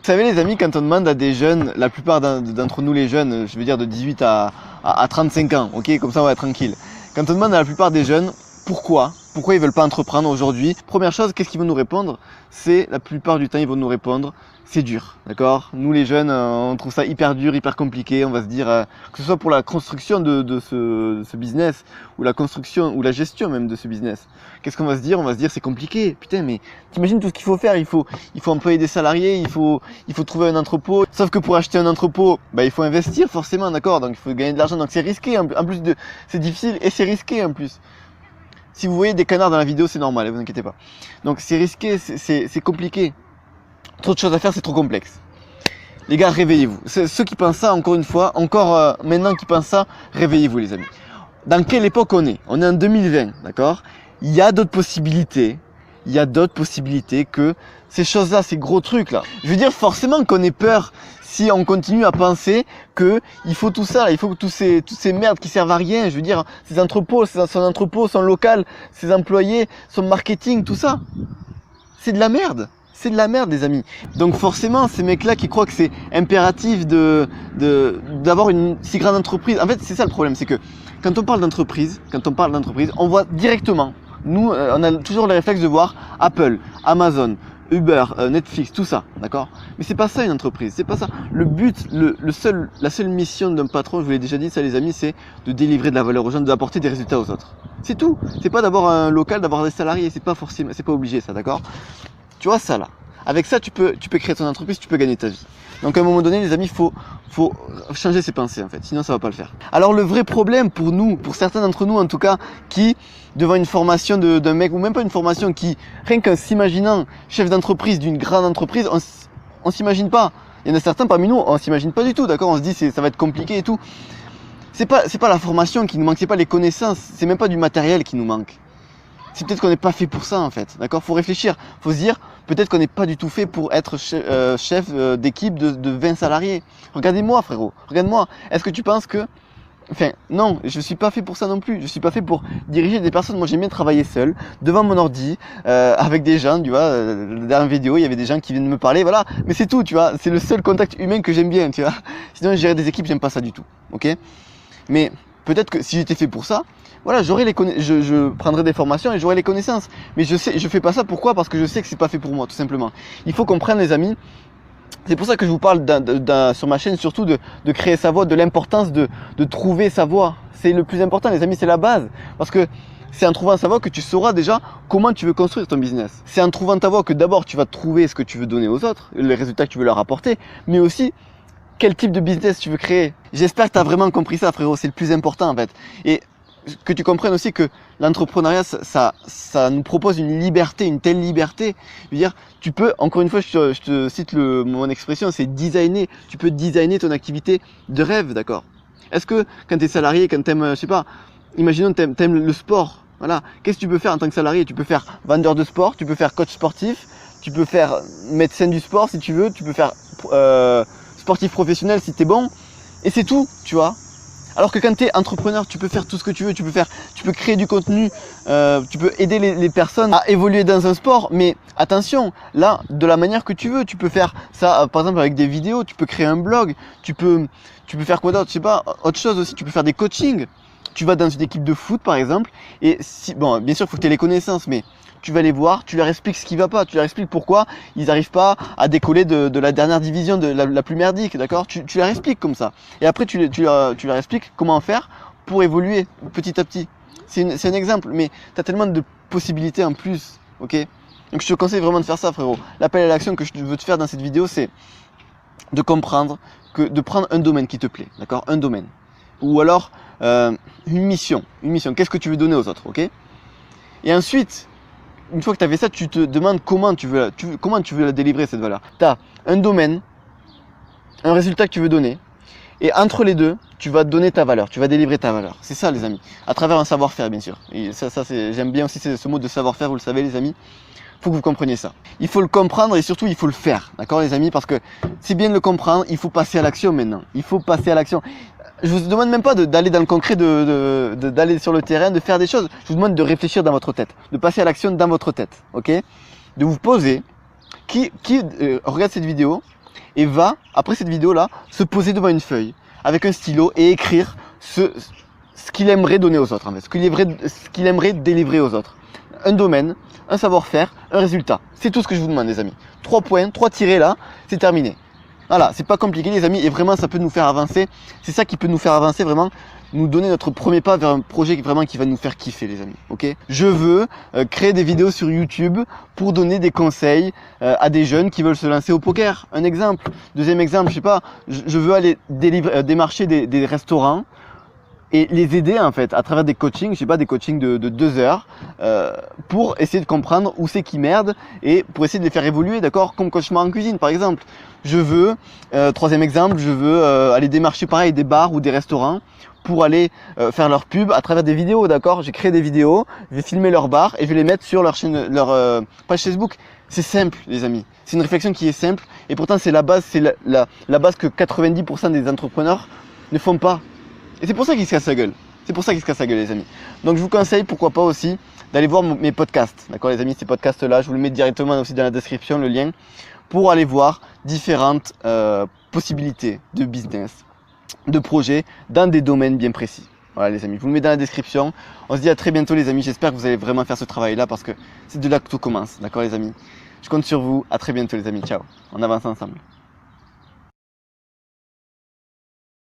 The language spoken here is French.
savez les amis, quand on demande à des jeunes, la plupart d'entre nous les jeunes, je veux dire de 18 à 35 ans, ok, comme ça on va être tranquille. Quand on demande à la plupart des jeunes pourquoi ils veulent pas entreprendre aujourd'hui, première chose, qu'est-ce qu'ils vont nous répondre? C'est la plupart du temps ils vont nous répondre, c'est dur, d'accord? Nous les jeunes, on trouve ça hyper dur, hyper compliqué, on va se dire, que ce soit pour la construction de ce business, ou la construction, ou la gestion même de ce business. Qu'est-ce qu'on va se dire? On va se dire c'est compliqué, putain mais t'imagines tout ce qu'il faut faire, il faut employer des salariés, il faut trouver un entrepôt, sauf que pour acheter un entrepôt, bah, il faut investir forcément, d'accord? Donc il faut gagner de l'argent, donc c'est risqué, en plus c'est difficile et c'est risqué en plus. Si vous voyez des canards dans la vidéo, c'est normal, ne vous inquiétez pas. Donc c'est risqué, c'est compliqué. Trop de choses à faire, c'est trop complexe. Les gars, réveillez-vous. Ceux qui pensent ça, encore une fois, maintenant qui pensent ça, réveillez-vous les amis. Dans quelle époque on est? On est en 2020, d'accord? Il y a d'autres possibilités. Il y a d'autres possibilités que ces choses-là, ces gros trucs-là. Je veux dire, forcément qu'on ait peur si on continue à penser que il faut tout ça, il faut que toutes ces merdes qui servent à rien, je veux dire, ces entrepôts, son entrepôt, son local, ses employés, son marketing, tout ça, c'est de la merde. C'est de la merde les amis. Donc forcément ces mecs là qui croient que c'est impératif d'avoir une si grande entreprise. En fait c'est ça le problème, c'est que quand on parle d'entreprise, on voit directement, nous on a toujours le réflexe de voir Apple, Amazon, Uber, Netflix, tout ça, d'accord? Mais c'est pas ça une entreprise, c'est pas ça. Le but, la seule mission d'un patron, je vous l'ai déjà dit ça les amis, c'est de délivrer de la valeur aux gens, d'apporter des résultats aux autres. C'est tout. C'est pas d'avoir un local, d'avoir des salariés, c'est pas forcément, c'est pas obligé ça, d'accord? Tu vois ça là. Avec ça, tu peux créer ton entreprise, tu peux gagner ta vie. Donc à un moment donné, les amis, faut changer ses pensées en fait, sinon ça va pas le faire. Alors le vrai problème pour nous, pour certains d'entre nous en tout cas, qui devant une formation d'un mec ou même pas une formation, qui rien qu'en s'imaginant chef d'entreprise d'une grande entreprise, on s'imagine pas. Il y en a certains parmi nous, on s'imagine pas du tout, d'accord? On se dit ça va être compliqué et tout. C'est pas la formation qui nous manque, c'est pas les connaissances, c'est même pas du matériel qui nous manque. C'est peut-être qu'on n'est pas fait pour ça en fait, d'accord? Faut réfléchir, faut se dire peut-être qu'on n'est pas du tout fait pour être chef d'équipe de 20 salariés. Regardez-moi frérot, regarde-moi. Est-ce que tu penses que... Enfin non, je suis pas fait pour ça non plus, je suis pas fait pour diriger des personnes. Moi j'aime bien travailler seul, devant mon ordi, avec des gens, tu vois, la dernière vidéo il y avait des gens qui viennent me parler, voilà. Mais c'est tout, tu vois, c'est le seul contact humain que j'aime bien, tu vois. Sinon gérer des équipes, j'aime pas ça du tout, ok? Mais peut-être que si j'étais fait pour ça, voilà, je prendrais des formations et j'aurais les connaissances. Mais je fais pas ça, pourquoi? Parce que je sais que c'est pas fait pour moi, tout simplement. Il faut comprendre les amis. C'est pour ça que je vous parle sur ma chaîne surtout de créer sa voie, de l'importance de trouver sa voie. C'est le plus important les amis, c'est la base. Parce que c'est en trouvant sa voie que tu sauras déjà comment tu veux construire ton business. C'est en trouvant ta voie que d'abord tu vas trouver ce que tu veux donner aux autres, les résultats que tu veux leur apporter, mais aussi quel type de business tu veux créer. J'espère que tu as vraiment compris ça frérot, c'est le plus important en fait. Et que tu comprennes aussi que l'entrepreneuriat, ça nous propose une liberté, une telle liberté. Je veux dire, tu peux, encore une fois, je te cite mon expression, c'est designer. Tu peux designer ton activité de rêve, d'accord? Est-ce que quand tu es salarié, quand tu aimes, je sais pas, imaginons que tu aimes le sport, voilà, qu'est-ce que tu peux faire en tant que salarié? Tu peux faire vendeur de sport, tu peux faire coach sportif, tu peux faire médecin du sport si tu veux, tu peux faire sportif professionnel si tu es bon, et c'est tout, tu vois. Alors que quand tu es entrepreneur, tu peux faire tout ce que tu veux, tu peux créer du contenu, tu peux aider les personnes à évoluer dans un sport, mais attention, là, de la manière que tu veux, tu peux faire ça, par exemple avec des vidéos, tu peux créer un blog, tu peux faire quoi d'autre, je sais pas, autre chose aussi, tu peux faire des coachings, tu vas dans une équipe de foot par exemple, et si, bon, bien sûr, il faut que tu aies les connaissances, mais tu vas les voir, tu leur expliques ce qui va pas, tu leur expliques pourquoi ils n'arrivent pas à décoller de la dernière division, de la plus merdique, d'accord? Tu leur expliques comme ça. Et après, tu leur expliques comment faire pour évoluer petit à petit. C'est un exemple, mais tu as tellement de possibilités en plus, ok? Donc je te conseille vraiment de faire ça, frérot. L'appel à l'action que je veux te faire dans cette vidéo, c'est de comprendre de prendre un domaine qui te plaît, d'accord? Un domaine. Ou alors une mission. Qu'est-ce que tu veux donner aux autres, ok? Et ensuite, une fois que tu as fait ça, tu te demandes comment tu veux la délivrer cette valeur. Tu as un domaine, un résultat que tu veux donner, et entre les deux, tu vas donner ta valeur, tu vas délivrer ta valeur. C'est ça les amis, à travers un savoir-faire bien sûr. Et ça j'aime bien aussi ce mot de savoir-faire, vous le savez les amis. Il faut que vous compreniez ça. Il faut le comprendre et surtout il faut le faire, d'accord les amis? Parce que c'est bien de le comprendre, il faut passer à l'action maintenant. Il faut passer à l'action. Je vous demande même pas d'aller dans le concret, d'aller sur le terrain, de faire des choses. Je vous demande de réfléchir dans votre tête, de passer à l'action dans votre tête, ok? De vous poser, qui regarde cette vidéo, et va, après cette vidéo-là, se poser devant une feuille avec un stylo et écrire ce qu'il aimerait donner aux autres, en fait, ce qu'il aimerait délivrer aux autres. Un domaine, un savoir-faire, un résultat. C'est tout ce que je vous demande, les amis. 3 points, 3 tirés là, c'est terminé. Voilà, c'est pas compliqué, les amis, et vraiment, ça peut nous faire avancer. C'est ça qui peut nous faire avancer, vraiment, nous donner notre premier pas vers un projet vraiment qui va nous faire kiffer, les amis. Ok ? Je veux créer des vidéos sur YouTube pour donner des conseils à des jeunes qui veulent se lancer au poker. Un exemple. Deuxième exemple, je sais pas, je veux aller démarcher des restaurants et les aider en fait à travers des coachings, je sais pas, des coachings de 2 heures pour essayer de comprendre où c'est qui merde et pour essayer de les faire évoluer, d'accord, comme cauchemar en cuisine par exemple. Je veux, troisième exemple, je veux aller démarcher pareil des bars ou des restaurants pour aller faire leur pub à travers des vidéos, d'accord. J'ai créé des vidéos, je vais filmer leur bar et je vais les mettre sur leur chaîne, leur page Facebook. C'est simple les amis, c'est une réflexion qui est simple et pourtant c'est la base, c'est la base que 90% des entrepreneurs ne font pas. Et c'est pour ça qu'ils se cassent la gueule. C'est pour ça qu'ils se cassent la gueule, les amis. Donc je vous conseille, pourquoi pas aussi, d'aller voir mes podcasts. D'accord, les amis, ces podcasts-là, je vous les mets directement aussi dans la description, le lien, pour aller voir différentes possibilités de business, de projets, dans des domaines bien précis. Voilà, les amis, je vous le mets dans la description. On se dit à très bientôt, les amis. J'espère que vous allez vraiment faire ce travail-là parce que c'est de là que tout commence. D'accord, les amis. Je compte sur vous. À très bientôt, les amis. Ciao. On avance ensemble.